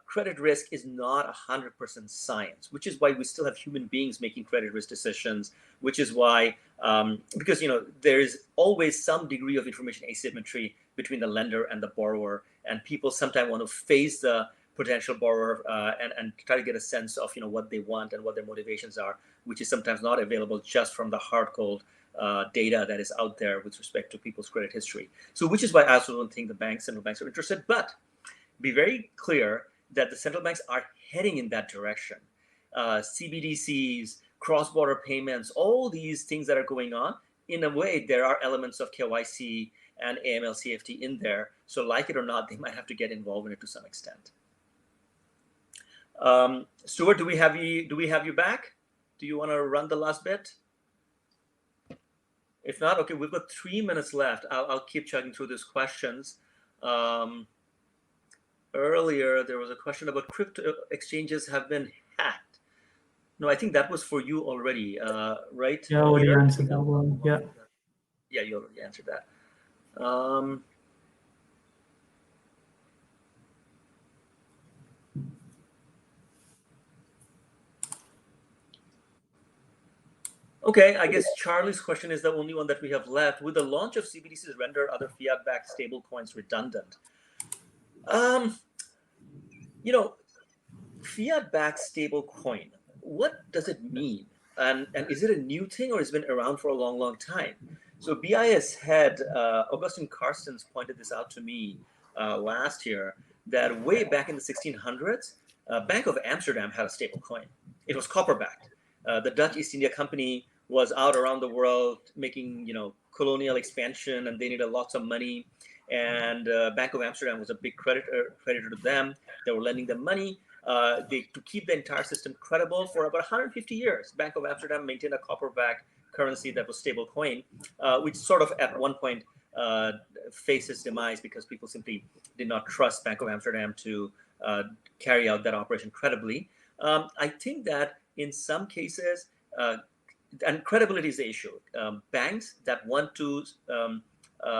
Speaker 3: credit risk is not 100% science, which is why we still have human beings making credit risk decisions, which is why, because there is always some degree of information asymmetry between the lender and the borrower, and people sometimes want to face the potential borrower and try to get a sense of what they want and what their motivations are, which is sometimes not available just from the hard cold data that is out there with respect to people's credit history. So which is why I also don't think the central banks are interested, but be very clear that the central banks are heading in that direction. CBDCs, cross-border payments, all these things that are going on, in a way, there are elements of KYC and AML CFT in there. So like it or not, they might have to get involved in it to some extent. Stuart, do we have you back? Do you want to run the last bit? If not, okay, we've got 3 minutes left. I'll keep chugging through these questions. Earlier, there was a question about crypto exchanges have been hacked. No, I think that was for you already, right?
Speaker 2: Yeah, I already answered that one. Yeah.
Speaker 3: Yeah, you already answered that. Okay, I guess Charlie's question is the only one that we have left. Will the launch of CBDCs render other fiat-backed stablecoins redundant? Fiat-backed stablecoin, what does it mean? And is it a new thing, or has it been around for a long, long time? So BIS head Augustin Carstens pointed this out to me last year, that way back in the 1600s, Bank of Amsterdam had a stablecoin. It was copper-backed. The Dutch East India Company was out around the world making, colonial expansion, and they needed lots of money. And Bank of Amsterdam was a big creditor to them. They were lending them money. To keep the entire system credible for about 150 years, Bank of Amsterdam maintained a copper-backed currency that was stable coin, which sort of at one point faced its demise because people simply did not trust Bank of Amsterdam to carry out that operation credibly. I think that in some cases, and credibility is the issue. Banks that want to,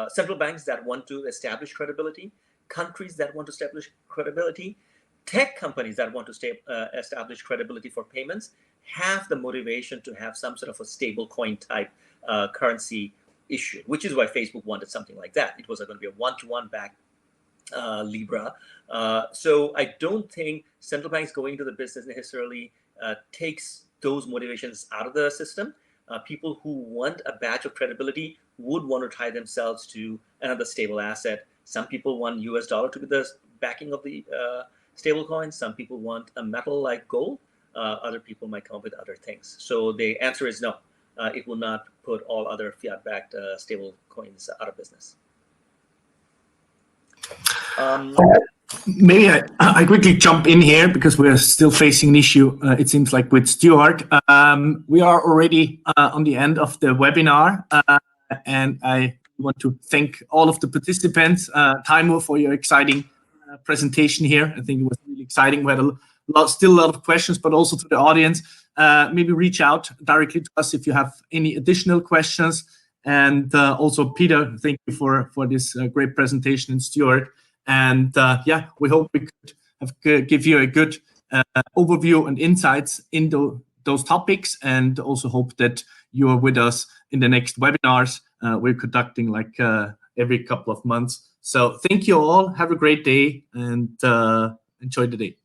Speaker 3: central banks that want to establish credibility, countries that want to establish credibility, tech companies that want to establish credibility for payments have the motivation to have some sort of a stable coin type currency issue, which is why Facebook wanted something like that. It was going to be a one-to-one back Libra. So I don't think central banks going into the business necessarily takes those motivations out of the system. People who want a badge of credibility would want to tie themselves to another stable asset. Some people want US dollar to be the backing of the stable coin. Some people want a metal like gold. Other people might come up with other things. So the answer is no. It will not put all other fiat-backed stable coins out of business.
Speaker 4: Maybe I quickly jump in here because we're still facing an issue, it seems like, with Stuart. We are already on the end of the webinar, and I want to thank all of the participants. Taimo, for your exciting presentation here. I think it was really exciting. We had still a lot of questions, but also to the audience. Maybe reach out directly to us if you have any additional questions. And also, Peter, thank you for this great presentation, and Stuart. And yeah, we hope we could give you a good overview and insights into those topics, and also hope that you are with us in the next webinars we're conducting like every couple of months. So thank you all. Have a great day, and enjoy the day.